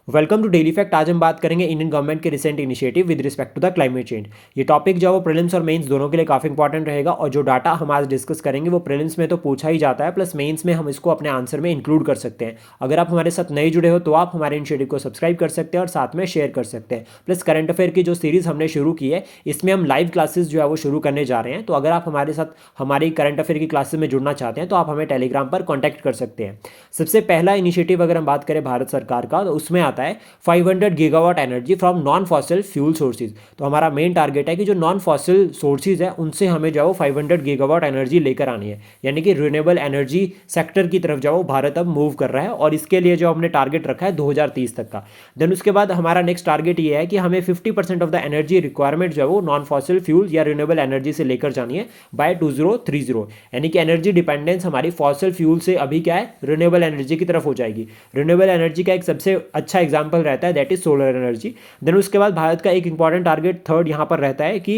Welcome to daily fact. आज हम बात करेंगे इंडियन गवर्नमेंट के recent initiative with respect to the climate change. ये टॉपिक जो है वो प्रीलिम्स और मेंस दोनों के लिए काफी इंपॉर्टेंट रहेगा और जो डाटा हम आज डिस्कस करेंगे वो प्रीलिम्स में तो पूछा ही जाता है, प्लस मेंस में हम इसको अपने आंसर में इंक्लूड कर सकते हैं। अगर आप हमारे साथ नए जुड़े हो तो आप हमारे इनिशिएटिव को सब्सक्राइब कर सकते हैं और साथ में शेयर कर सकते हैं। प्लस करंट अफेयर की जो सीरीज हमने शुरू की है इसमें हम लाइव क्लासेस जो है वो शुरू करने जा रहे हैं। तो अगर आप हमारे साथ हमारी करंट अफेयर की क्लासेस में जुड़ना चाहते हैं तो आप हमें टेलीग्राम पर कॉन्टैक्ट कर सकते हैं। सबसे पहला इनिशिएटिव अगर हम बात करें भारत सरकार का तो उसमें आता है 500 gigawatt energy from non fossil fuel sources. तो हमारा मेन टारगेट है कि जो नॉन फॉसिल सोर्सेज है उनसे हमें जो 500 गीगावाट एनर्जी लेकर आनी है, यानी कि रिन्यूएबल एनर्जी सेक्टर की तरफ जो भारत अब मूव कर रहा है और इसके लिए जो हमने टारगेट रखा है 2030 तक का। देन उसके बाद हमारा नेक्स्ट टारगेट ये है कि हमें 50% ऑफ द एनर्जी रिक्वायरमेंट जो है वो नॉन फॉसिल फ्यूल या रिन्यूएबल एनर्जी से लेकर जानी है बाय 2030, यानी कि एनर्जी डिपेंडेंस हमारी फॉसिल फ्यूल से अभी क्या है, रिन्यूएबल एनर्जी की तरफ हो जाएगी। रिन्यूएबल एनर्जी का एक सबसे अच्छा एग्जाम्पल रहता है that is solar energy. Then उसके बाद भारत का एक इंपॉर्टेंट टारगेट थर्ड यहाँ पर रहता है कि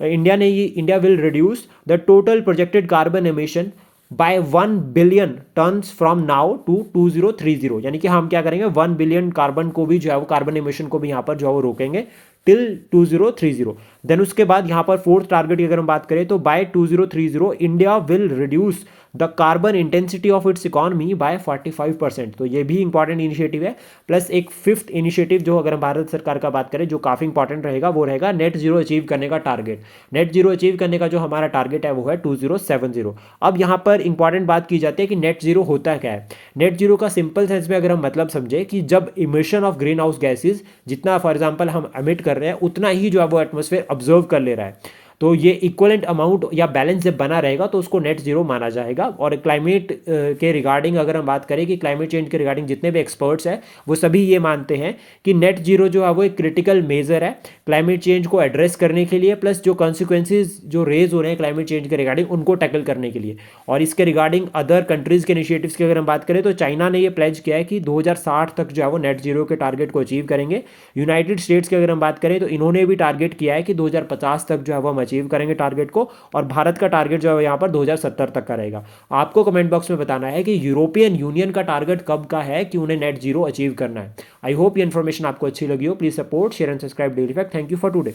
India will reduce the total projected carbon emission by 1 billion tons from now to 2030, यानी कि हम क्या करेंगे 1 बिलियन कार्बन को भी जो है वो कार्बन एमिशन को भी यहाँ पर जो है वो रोकेंगे टिल 2030। देन उसके बाद यहाँ पर फोर्थ टारगेट की अगर हम बात करें तो by 2030 India will reduce the carbon intensity of its economy by 45%। तो ये भी इंपॉर्टेंट इनिशिएटिव है। प्लस एक फिफ्थ इनिशिएटिव जो अगर हम भारत सरकार का बात करें जो काफ़ी इंपॉर्टेंट रहेगा वो रहेगा नेट जीरो अचीव करने का टारगेट। नेट जीरो अचीव करने का जो हमारा टारगेट है वो है 2070। अब यहाँ पर इंपॉर्टेंट बात की जाती है कि नेट जीरो होता क्या है। नेट जीरो का सिंपल सेंस में अगर हम मतलब समझे कि जब emission of green house gases जितना फॉर एग्जाम्पल हम एमिट कर रहे हैं उतना ही जो है वो एटमॉस्फेयर ऑब्जर्व कर ले रहा है, तो ये इक्वलेंट अमाउंट या बैलेंस जब बना रहेगा तो उसको नेट जीरो माना जाएगा। और क्लाइमेट के रिगार्डिंग अगर हम बात करें कि क्लाइमेट चेंज के रिगार्डिंग जितने भी एक्सपर्ट्स हैं वो सभी ये मानते हैं कि नेट जीरो जो है वो एक क्रिटिकल मेजर है क्लाइमेट चेंज को एड्रेस करने के लिए, प्लस जो कॉन्सिक्वेंसेज जो रेज हो रहे हैं क्लाइमेट चेंज के रिगार्डिंग उनको टैकल करने के लिए। और इसके रिगार्डिंग अदर कंट्रीज़ के इनिशिएटिव्स की अगर हम बात करें तो चाइना ने ये प्लेज किया है कि 2060 तक जो है वो नेट जीरो के टारगेट को अचीव करेंगे। यूनाइटेड स्टेट्स की अगर हम बात करें तो इन्होंने भी टारगेट किया है कि 2050 तक जो है वो हम अचीव करेंगे टारगेट को, और भारत का टारगेट जो है यहाँ पर 2070 तक का रहेगा। आपको कमेंट बॉक्स में बताना है कि यूरोपियन यूनियन का टारगेट कब का है कि उन्हें नेट जीरो अचीव करना है। आई होप ये इन्फॉर्मेशन आपको अच्छी लगी हो। Please support share and subscribe daily fact. Thank you for today.